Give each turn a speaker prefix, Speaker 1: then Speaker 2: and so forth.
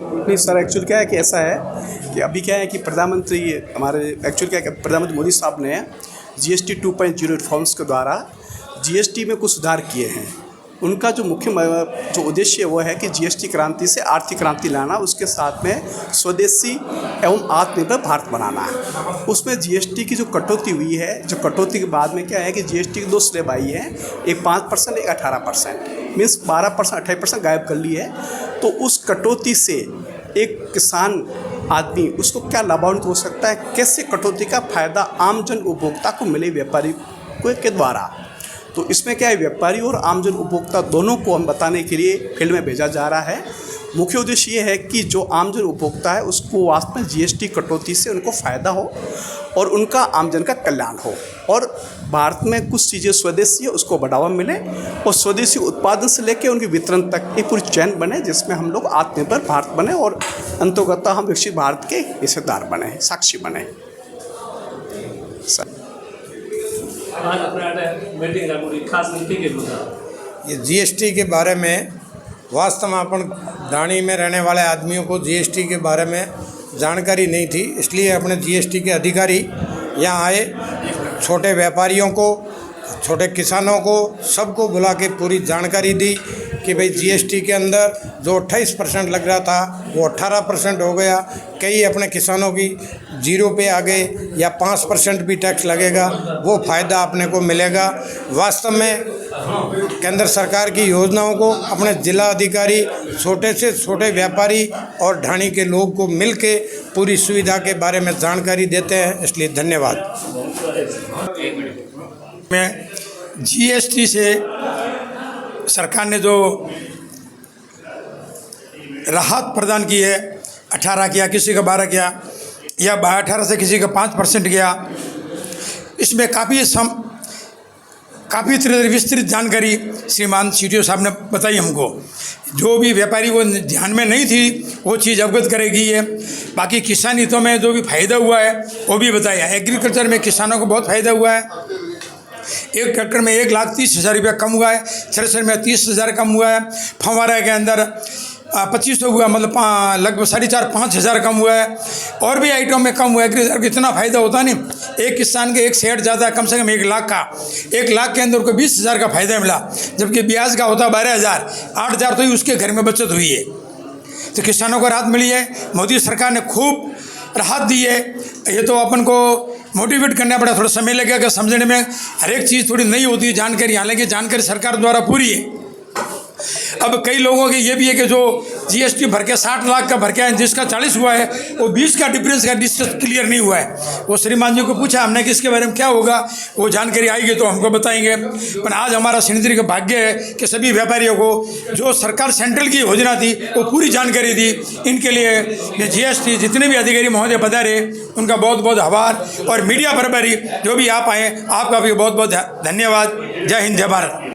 Speaker 1: नहीं sir, actually क्या है कि ऐसा है कि अभी क्या है कि प्रधानमंत्री हमारे एक्चुअली क्या है कि प्रधानमंत्री मोदी साहब ने जीएसटी 2.0 रिफॉर्म्स के द्वारा जीएसटी में कुछ सुधार किए हैं। उनका जो मुख्य जो उद्देश्य वो है कि जीएसटी क्रांति से आर्थिक क्रांति लाना, उसके साथ में स्वदेशी एवं आत्मनिर्भर भारत बनाना है। उसमें जीएसटी की जो कटौती हुई है, जो कटौती के बाद में क्या है कि जीएसटी की दो स्लैब आई हैं, एक 5%, एक 18%, मीन्स 12%, 28% गायब कर ली है। तो उस कटौती से एक किसान आदमी उसको क्या लाभान्वित हो सकता है, कैसे कटौती का फायदा आम जन उपभोक्ता को मिले व्यापारी के द्वारा। तो इसमें क्या है, व्यापारी और आम जन उपभोक्ता दोनों को हम बताने के लिए फील्ड में भेजा जा रहा है। मुख्य उद्देश्य ये है कि जो आम जन उपभोक्ता है उसको वास्तव में जीएसटी कटौती से उनको फ़ायदा हो और उनका आमजन का कल्याण हो, और भारत में कुछ चीज़ें स्वदेशी है उसको बढ़ावा मिले, और स्वदेशी उत्पादन से लेकर उनके वितरण तक एक पूरी चैन बने, जिसमें हम लोग आत्मनिर्भर भारत बने और अंततः हम विकसित भारत के हिस्सेदार बने, साक्षी बने।
Speaker 2: ये जीएसटी के बारे में वास्तव में अपन ढाणी में रहने वाले आदमियों को जीएसटी के बारे में जानकारी नहीं थी, इसलिए अपने जीएसटी के अधिकारी यहाँ आए, छोटे व्यापारियों को, छोटे किसानों को, सबको बुला के पूरी जानकारी दी कि भाई जीएसटी के अंदर जो 28% लग रहा था वो 18% हो गया। कई अपने किसानों की 0 पे आ गए, या 5% भी टैक्स लगेगा, वो फ़ायदा अपने को मिलेगा। वास्तव में केंद्र सरकार की योजनाओं को अपने जिला अधिकारी, छोटे से छोटे व्यापारी और ढाणी के लोग को मिल के पूरी सुविधा के बारे में जानकारी देते हैं, इसलिए धन्यवाद।
Speaker 3: में जीएसटी से सरकार ने जो राहत प्रदान की है, 18 किया, किसी का 12 किया, या 18 से किसी का 5% किया, इसमें काफ़ी विस्तृत जानकारी श्रीमान CTO साहब ने बताई हमको। जो भी व्यापारी वो ध्यान में नहीं थी वो चीज़ अवगत करेगी ये। बाकी किसान हितों में जो भी फ़ायदा हुआ है वो भी बताया। एग्रीकल्चर में किसानों को बहुत फ़ायदा हुआ है। 1 ट्रैक्टर में 1,30,000 रुपया कम हुआ है, थ्रेशर में 30,000 कम हुआ है, फव्वारा के अंदर 2500 हुआ, मतलब लगभग 4,500-5,000 कम हुआ है, और भी आइटम में कम हुआ है। एग्रीकल्चर इतना फ़ायदा होता नहीं, एक किसान के एक शेयर जाता है कम से कम 1 लाख का, 1 लाख के अंदर को 20,000 का फ़ायदा मिला, जबकि ब्याज का होता 12,000, 8,000 तो ही उसके घर में बचत हुई है। तो किसानों को राहत मिली है, मोदी सरकार ने खूब राहत दी है। ये तो अपन को मोटिवेट करना पड़ा, थोड़ा समय लगेगा समझने में, हर एक चीज़ थोड़ी नहीं होती है जानकारी, हालांकि जानकारी सरकार द्वारा पूरी है। अब कई लोगों के ये भी है कि जो जीएसटी भर के 60 लाख का भर के, जिसका 40 हुआ है, वो 20 का डिफरेंस का डिस्टेंस क्लियर नहीं हुआ है। वो श्रीमान जी को पूछा हमने कि इसके बारे में क्या होगा, वो जानकारी आएगी तो हमको बताएंगे। पर आज हमारा सिंहदरी का भाग्य है कि सभी व्यापारियों को जो सरकार सेंट्रल की योजना थी वो पूरी जानकारी दी। इनके लिए जीएसटी जितने भी अधिकारी महोदय पधारे उनका बहुत बहुत आभार, और मीडिया प्रभारी जो भी आप आए आपका भी बहुत बहुत धन्यवाद। जय हिंद, जय भारत।